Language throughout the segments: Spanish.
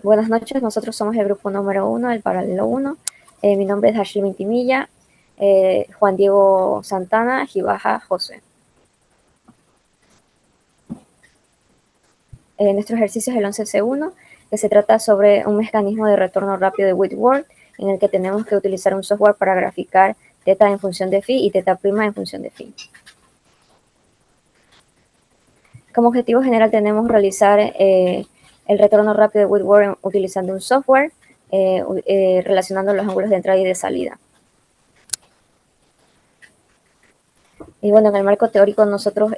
Buenas noches, nosotros somos el grupo número uno del Paralelo uno. Mi nombre es Ashley Ventimilla, Juan Diego Santana, Gibaja José. Nuestro ejercicio es el 11C1, que se trata sobre un mecanismo de retorno rápido de Whitworth, en el que tenemos que utilizar un software para graficar teta en función de phi y teta prima en función de phi. Como objetivo general tenemos realizar el retorno rápido de Whitworth utilizando un software, relacionando los ángulos de entrada y de salida. Y bueno, en el marco teórico nosotros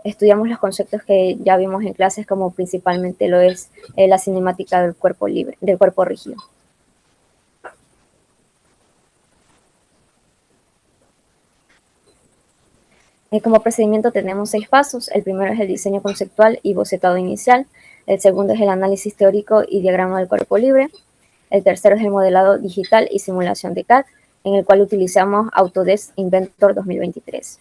estudiamos los conceptos que ya vimos en clases, como principalmente lo es la cinemática del cuerpo libre, del cuerpo rígido. Como procedimiento tenemos 6 pasos. El primero es el diseño conceptual y bocetado inicial. El segundo es el análisis teórico y diagrama del cuerpo libre. El tercero es el modelado digital y simulación de CAD, en el cual utilizamos Autodesk Inventor 2023.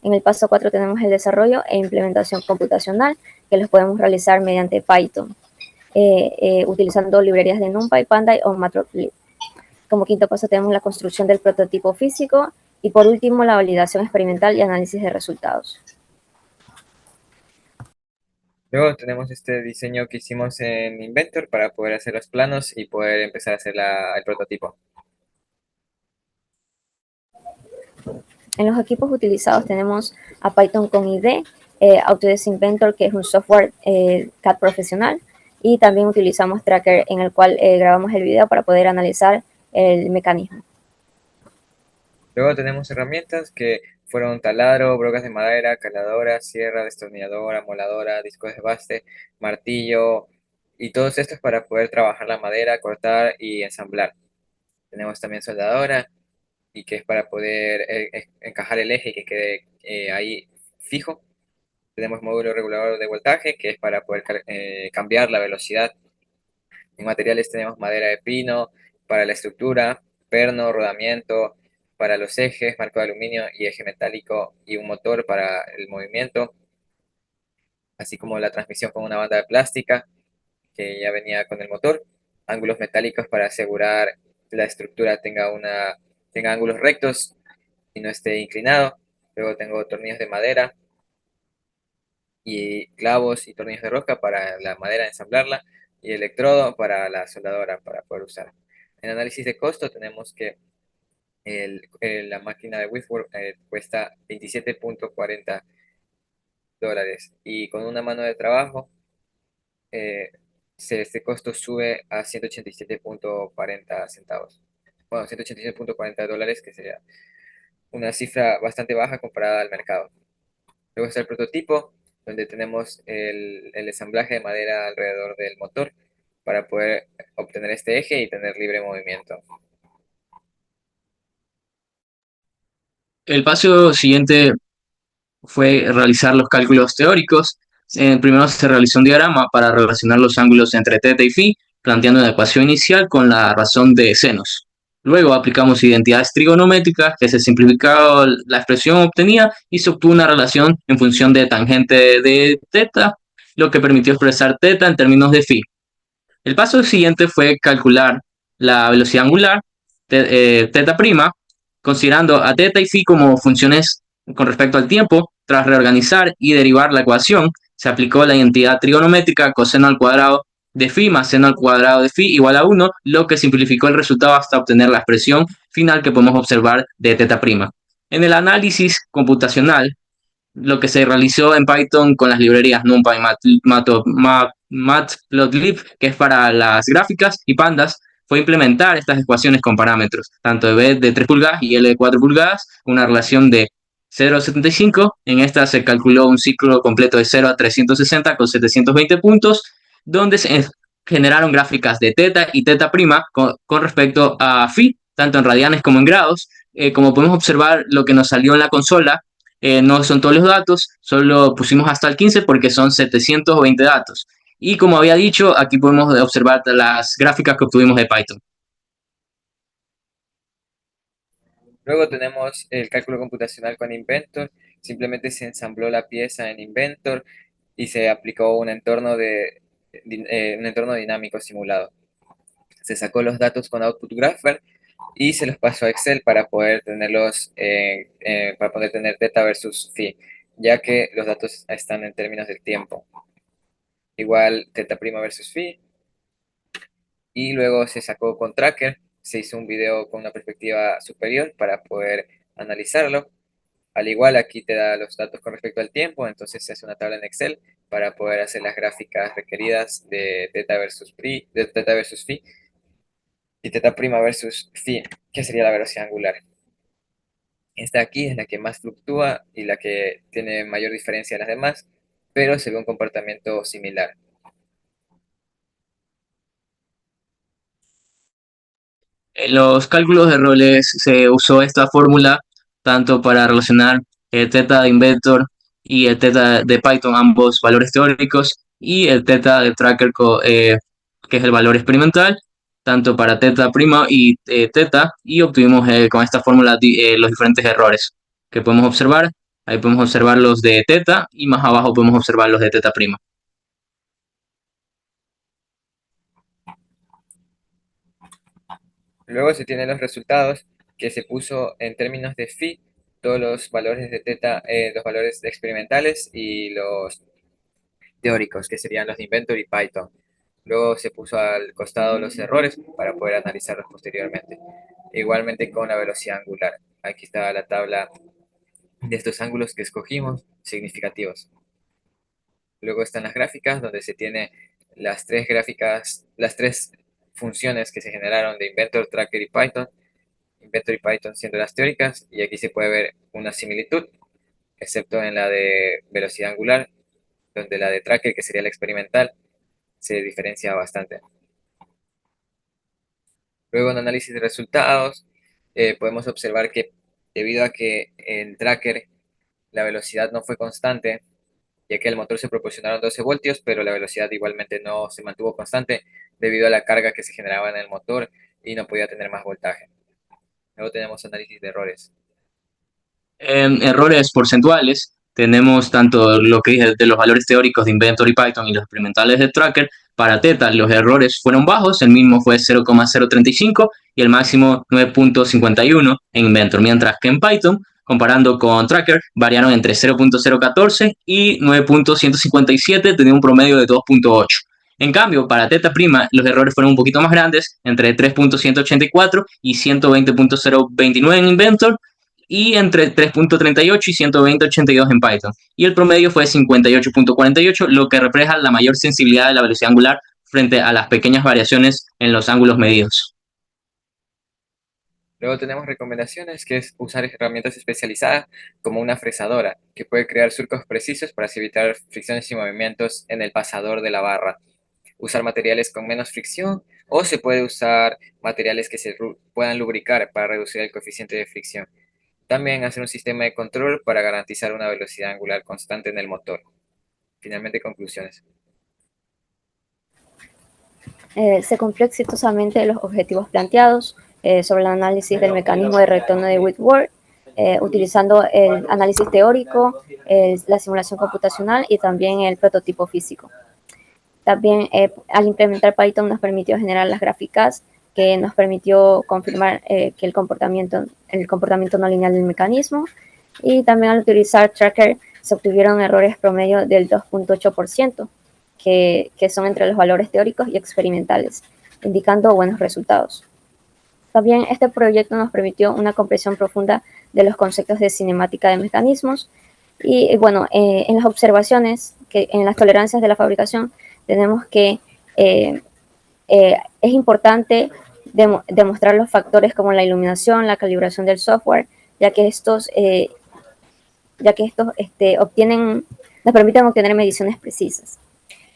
En el paso 4 tenemos el desarrollo e implementación computacional, que los podemos realizar mediante Python, utilizando librerías de NumPy, Pandas o Matplotlib. Como quinto paso tenemos la construcción del prototipo físico y por último la validación experimental y análisis de resultados. Luego tenemos este diseño que hicimos en Inventor para poder hacer los planos y poder empezar a hacer el prototipo. En los equipos utilizados tenemos a Python con IDE, Autodesk Inventor, que es un software CAD profesional, y también utilizamos Tracker, en el cual grabamos el video para poder analizar el mecanismo. Luego tenemos herramientas que fueron taladro, brocas de madera, caladora, sierra, destornilladora, moladora, discos de baste, martillo y todos estos para poder trabajar la madera, cortar y ensamblar. Tenemos también soldadora y que es para poder encajar el eje y que quede ahí fijo. Tenemos módulo regulador de voltaje que es para poder cambiar la velocidad. En materiales tenemos madera de pino para la estructura, perno, rodamiento para los ejes, marco de aluminio y eje metálico y un motor para el movimiento, así como la transmisión con una banda de plástica que ya venía con el motor, ángulos metálicos para asegurar la estructura tenga ángulos rectos y no esté inclinado. Luego tengo tornillos de madera y clavos y tornillos de rosca para la madera ensamblarla y electrodo para la soldadora para poder usar. En análisis de costo tenemos que la máquina de Whitworth cuesta $27.40 y con una mano de trabajo eh, este costo sube a 187.40 centavos. Bueno, $187.40, que sería una cifra bastante baja comparada al mercado. Luego está el prototipo, donde tenemos el ensamblaje de madera alrededor del motor para poder obtener este eje y tener libre movimiento. El paso siguiente fue realizar los cálculos teóricos. Primero se realizó un diagrama para relacionar los ángulos entre teta y phi, planteando una ecuación inicial con la razón de senos. Luego aplicamos identidades trigonométricas que se simplificaba la expresión obtenida y se obtuvo una relación en función de tangente de teta, lo que permitió expresar teta en términos de phi. El paso siguiente fue calcular la velocidad angular, teta prima, considerando a teta y phi como funciones con respecto al tiempo. Tras reorganizar y derivar la ecuación, se aplicó la identidad trigonométrica coseno al cuadrado de phi más seno al cuadrado de phi igual a 1, lo que simplificó el resultado hasta obtener la expresión final que podemos observar de teta prima. En el análisis computacional, lo que se realizó en Python con las librerías NumPy, Matplotlib, que es para las gráficas, y Pandas, fue implementar estas ecuaciones con parámetros, tanto de B de 3 pulgadas y L de 4 pulgadas, una relación de 0,75. En esta se calculó un ciclo completo de 0 a 360 con 720 puntos, donde se generaron gráficas de teta y teta prima con respecto a phi, tanto en radianes como en grados. Como podemos observar, lo que nos salió en la consola no son todos los datos, solo pusimos hasta el 15 porque son 720 datos. Y como había dicho, aquí podemos observar las gráficas que obtuvimos de Python. Luego tenemos el cálculo computacional con Inventor. Simplemente se ensambló la pieza en Inventor y se aplicó un entorno un entorno dinámico simulado. Se sacó los datos con Output Grapher y se los pasó a Excel para poder tenerlos, para poder tener teta versus phi, ya que los datos están en términos del tiempo. Igual teta prima versus phi, y luego se sacó con Tracker, se hizo un video con una perspectiva superior para poder analizarlo. Al igual aquí te da los datos con respecto al tiempo, entonces se hace una tabla en Excel para poder hacer las gráficas requeridas de teta versus phi y teta prima versus phi, que sería la velocidad angular. Esta aquí es la que más fluctúa y la que tiene mayor diferencia de las demás, pero se ve un comportamiento similar. En los cálculos de roles se usó esta fórmula tanto para relacionar el teta de Inventor y el teta de Python, ambos valores teóricos, y el teta de Tracker, que es el valor experimental, tanto para teta prima y teta, y obtuvimos con esta fórmula los diferentes errores que podemos observar. Ahí podemos observar los de teta y más abajo podemos observar los de teta prima. Luego se tienen los resultados que se puso en términos de phi, todos los valores de teta, los valores experimentales y los teóricos, que serían los de Inventor y Python. Luego se puso al costado los errores para poder analizarlos posteriormente. Igualmente con la velocidad angular. Aquí está la tabla de estos ángulos que escogimos significativos. Luego están las gráficas donde se tiene las tres gráficas, las tres funciones que se generaron de Inventor, Tracker y Python. Inventor y Python siendo las teóricas, y aquí se puede ver una similitud, excepto en la de velocidad angular, donde la de Tracker, que sería la experimental, se diferencia bastante. Luego en análisis de resultados, podemos observar que debido a que en Tracker la velocidad no fue constante, ya que el motor se proporcionaron 12 voltios, pero la velocidad igualmente no se mantuvo constante debido a la carga que se generaba en el motor y no podía tener más voltaje. Luego tenemos análisis de errores. En errores porcentuales tenemos tanto lo que dije de los valores teóricos de Inventor y Python y los experimentales de Tracker. Para Theta los errores fueron bajos, el mínimo fue 0,035 y el máximo 9,51 en Inventor, mientras que en Python, comparando con Tracker, variaron entre 0,014 y 9,157, tenía un promedio de 2,8. En cambio, para Theta prima, los errores fueron un poquito más grandes, entre 3,184 y 120,029 en Inventor, y entre 3,38 y 120,82 en Python. Y el promedio fue 58,48, lo que refleja la mayor sensibilidad de la velocidad angular frente a las pequeñas variaciones en los ángulos medidos. Luego tenemos recomendaciones, que es usar herramientas especializadas como una fresadora, que puede crear surcos precisos para así evitar fricciones y movimientos en el pasador de la barra. Usar materiales con menos fricción, o se puede usar materiales que se puedan lubricar para reducir el coeficiente de fricción. También hacer un sistema de control para garantizar una velocidad angular constante en el motor. Finalmente, conclusiones. Se cumplió exitosamente los objetivos planteados sobre el análisis del mecanismo de retorno de Whitworth, utilizando el análisis teórico, la simulación computacional y también el prototipo físico. También al implementar Python nos permitió generar las gráficas que nos permitió confirmar que el comportamiento no lineal del mecanismo, y también al utilizar Tracker se obtuvieron errores promedio del 2,8%, que son entre los valores teóricos y experimentales, indicando buenos resultados. También este proyecto nos permitió una comprensión profunda de los conceptos de cinemática de mecanismos, y bueno, en las observaciones, en las tolerancias de la fabricación, tenemos que es importante demostrar los factores como la iluminación, la calibración del software, ya que estos nos permiten obtener mediciones precisas.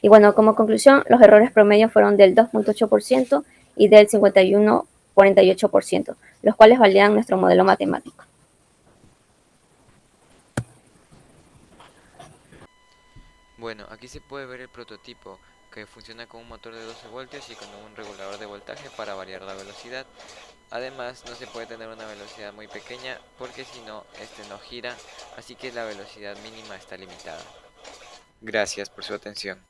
Y bueno, como conclusión, los errores promedio fueron del 2,8% y del 51,48%, los cuales validan nuestro modelo matemático. Bueno, aquí se puede ver el prototipo, que funciona con un motor de 12 voltios y con un regulador de voltaje para variar la velocidad. Además, no se puede tener una velocidad muy pequeña porque si no, este no gira, así que la velocidad mínima está limitada. Gracias por su atención.